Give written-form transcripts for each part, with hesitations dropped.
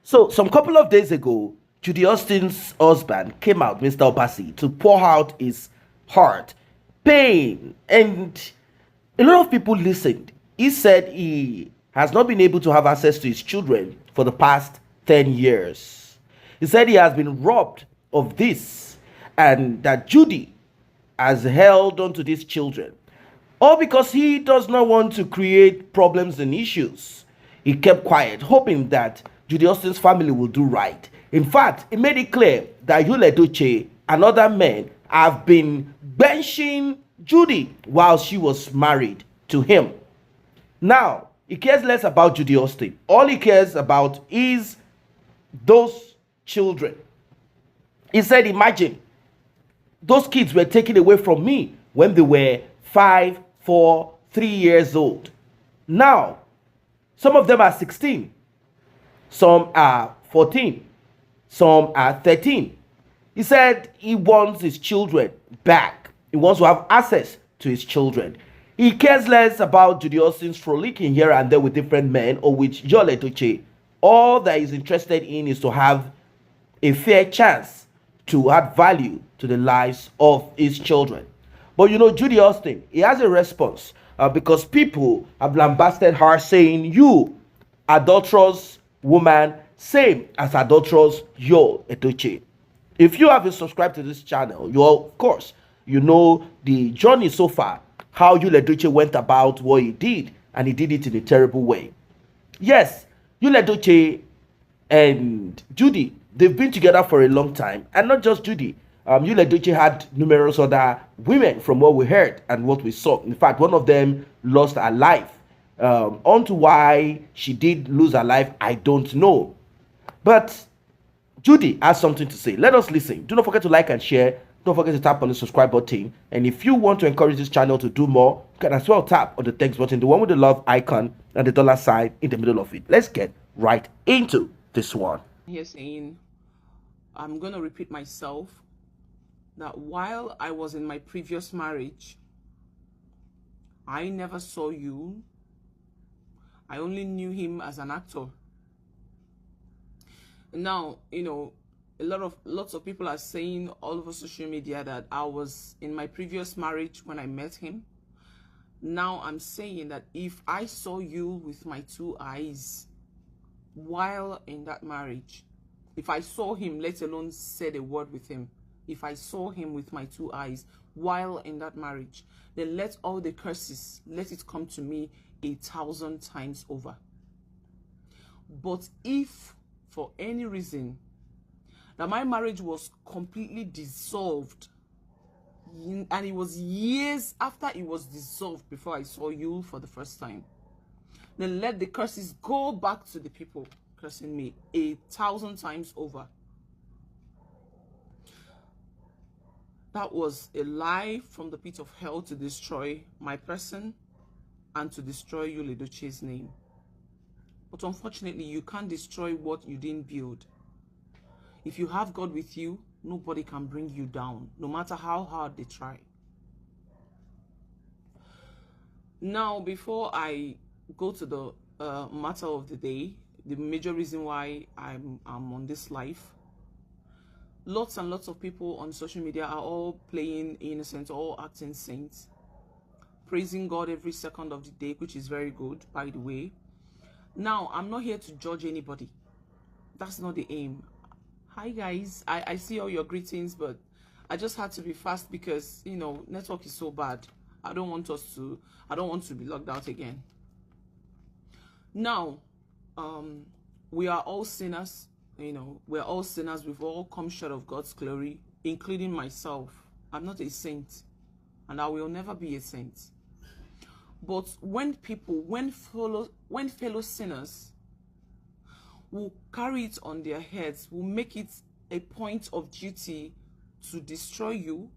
So, some couple of days ago, Judy Austin's husband came out, Mr. Obasi, to pour out his heart, pain, and a lot of people listened. He said he has not been able to have access to his children for the past 10 years. He said he has been robbed of this and that Judy has held on to these children. All because he does not want to create problems and issues. He kept quiet, hoping that Judy Austin's family will do right. In fact, he made it clear that Edochie and other men have been benching Judy while she was married to him. Now, he cares less about Judy Austin. All he cares about is those children. He said, imagine, those kids were taken away from me when they were 5, 4, 3 years old. Now, some of them are 16. Some are 14. Some are 13. He said he wants his children back. He wants to have access to his children. He cares less about Judy Austin's frolicking here and there with different men or with Edochie. All that he's interested in is to have a fair chance to add value to the lives of his children. But you know, Judy Austin, he has a response because people have lambasted her saying, you, adulterous woman, same as adulterous your Edochie. If you haven't subscribed to this channel, you of course, you know the journey so far, how Edochie went about what he did, and he did it in a terrible way. Yes, Edochie and Judy, they've been together for a long time, and not just Judy. Edochie had numerous other women from what we heard and what we saw. In fact, one of them lost her life. On to why she did lose her life, I don't know. But Judy has something to say. Let us listen. Do not forget to like and share. Don't forget to tap on the subscribe button. And if you want to encourage this channel to do more, you can as well tap on the thanks button, the one with the love icon and the dollar sign in the middle of it. Let's get right into this one. Here saying, I'm going to repeat myself, that while I was in my previous marriage, I never saw you. I only knew him as an actor. Now, you know, lots of people are saying all over social media that I was in my previous marriage when I met him. Now I'm saying that if I saw you with my 2 eyes while in that marriage, if I saw him, let alone said a word with him, if I saw him with my 2 eyes while in that marriage, then let all the curses, let it come to me 1,000 times over. But if for any reason that my marriage was completely dissolved, and it was years after it was dissolved before I saw you for the first time, then let the curses go back to the people cursing me 1,000 times over. That was a lie from the pit of hell to destroy my person and to destroy Edochie's name. But unfortunately, you can't destroy what you didn't build. If you have God with you, nobody can bring you down, no matter how hard they try. Now, before I go to the matter of the day, the major reason why I'm on this life, lots and lots of people on social media are all playing innocent, all acting saints, praising God every second of the day, which is very good, by the way. Now, I'm not here to judge anybody. That's not the aim. Hi guys, I see all your greetings, but I just had to be fast because, you know, network is so bad. I don't want to be locked out again. Now, we are all sinners. You know, we're all sinners. We've all come short of God's glory, including myself. I'm not a saint, and I will never be a saint. But when fellow sinners will carry it on their heads, will make it a point of duty to destroy you,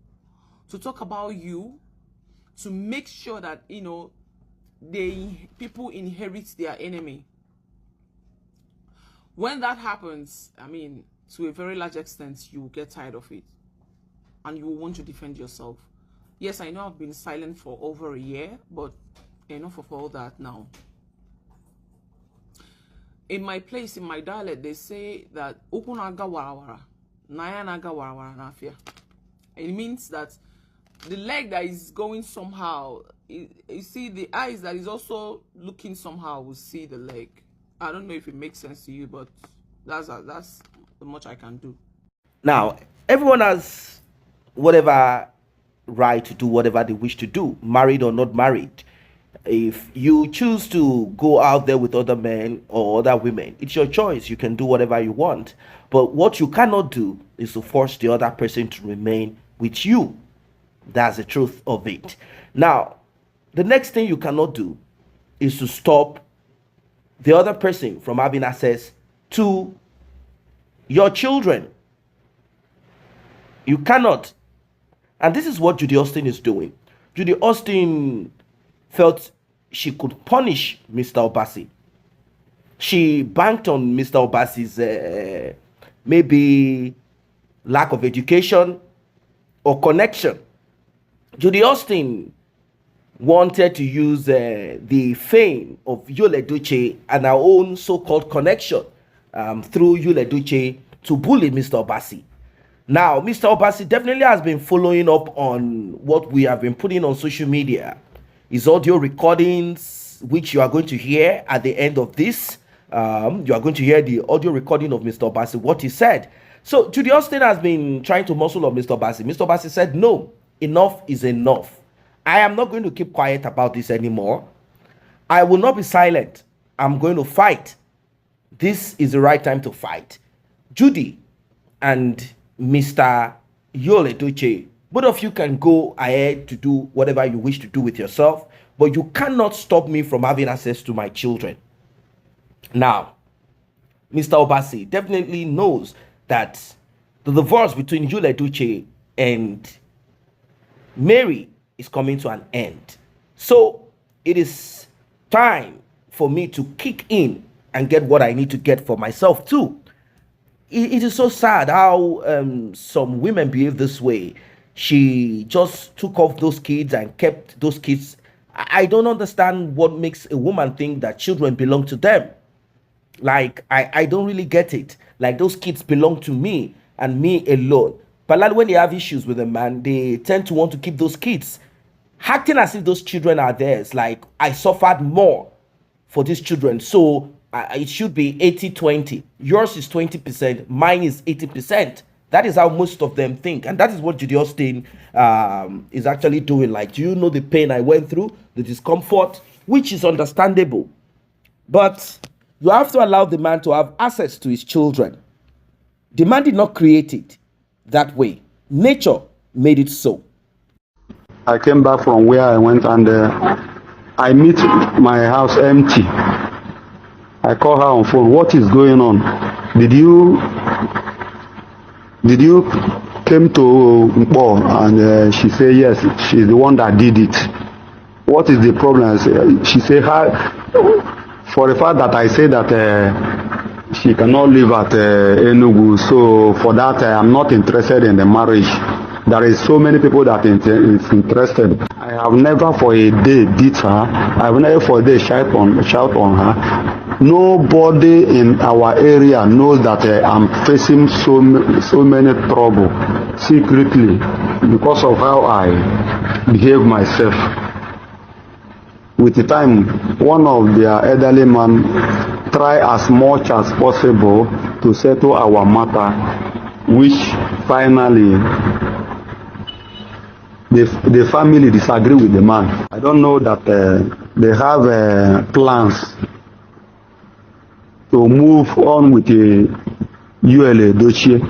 to talk about you, to make sure that, you know, people inherit their enemy. When that happens, I mean, to a very large extent, you will get tired of it and you will want to defend yourself. Yes, I know I've been silent for over a year, but enough of all that now. in my place, in my dialect, they say that ukunaga warawara, nayanaga warawara nafia. It means that the leg that is going somehow, you see the eyes that is also looking somehow will see the leg. I don't know if it makes sense to you, but that's the much I can do. Now, everyone has whatever right to do whatever they wish to do, married or not married. If you choose to go out there with other men or other women, it's your choice. You can do whatever you want. But what you cannot do is to force the other person to remain with you. That's the truth of it. Now, the next thing you cannot do is to stop the other person from having access to your children. You cannot. And this is what Judy Austin is doing. Judy Austin felt she could punish Mr. Obasi. She banked on Mr. Obasi's maybe lack of education or connection. Judy Austin wanted to use the fame of Edochie and her own so-called connection through Edochie to bully Mr. Obasi. Now, Mr. Obasi definitely has been following up on what we have been putting on social media. His audio recordings, which you are going to hear at the end of this. You are going to hear the audio recording of Mr. Obasi, what he said. So, Judy Austin has been trying to muscle up Mr. Obasi. Mr. Obasi said, no, enough is enough. I am not going to keep quiet about this anymore. I will not be silent. I'm going to fight. This is the right time to fight. Judy and Mr. Edochie, both of you can go ahead to do whatever you wish to do with yourself, but you cannot stop me from having access to my children. Now, Mr. Obasi definitely knows that the divorce between Edochie and Mary is coming to an end. So it is time for me to kick in and get what I need to get for myself too. It is so sad how some women behave this way. She just took off those kids and kept those kids. I don't understand what makes a woman think that children belong to them. Like, I don't really get it. Like, those kids belong to me and me alone. But when they have issues with a man, they tend to want to keep those kids, acting as if those children are theirs. Like, I suffered more for these children, so it should be 80-20. Yours is 20%, mine is 80%. That is how most of them think, and that is what Judy Austin is actually doing. Like, do you know the pain I went through, the discomfort, which is understandable, but you have to allow the man to have access to his children. The man did not create it that way. Nature made it so. I came back from where I went, and I meet my house empty. I call her on phone. What is going on? Did you came to Mpo? And she said yes. She's the one that did it. What is the problem? She said for the fact that I say that she cannot live at Enugu, so for that I'm not interested in the marriage. There is so many people that is interested. I have never for a day beat her. I have never for a day shout on her. Nobody in our area knows that I'm facing so many trouble secretly because of how I behave myself. With the time, one of their elderly man try as much as possible to settle our matter, which finally the family disagree with the man. I don't know that they have plans to move on with the Edochie.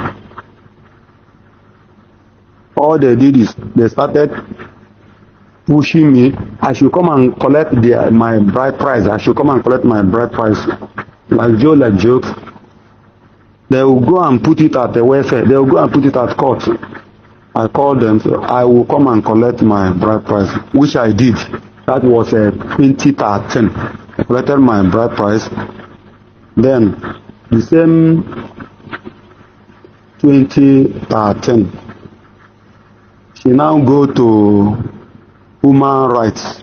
All they did is they started pushing me. I should come and collect my bride price. I should come and collect my bride price. Like jokes. They will go and put it at the welfare. They will go and put it at court. I called them, so I will come and collect my bride price, which I did. That was 2013. I collected my bride price. Then, the same 2013, she now go to human rights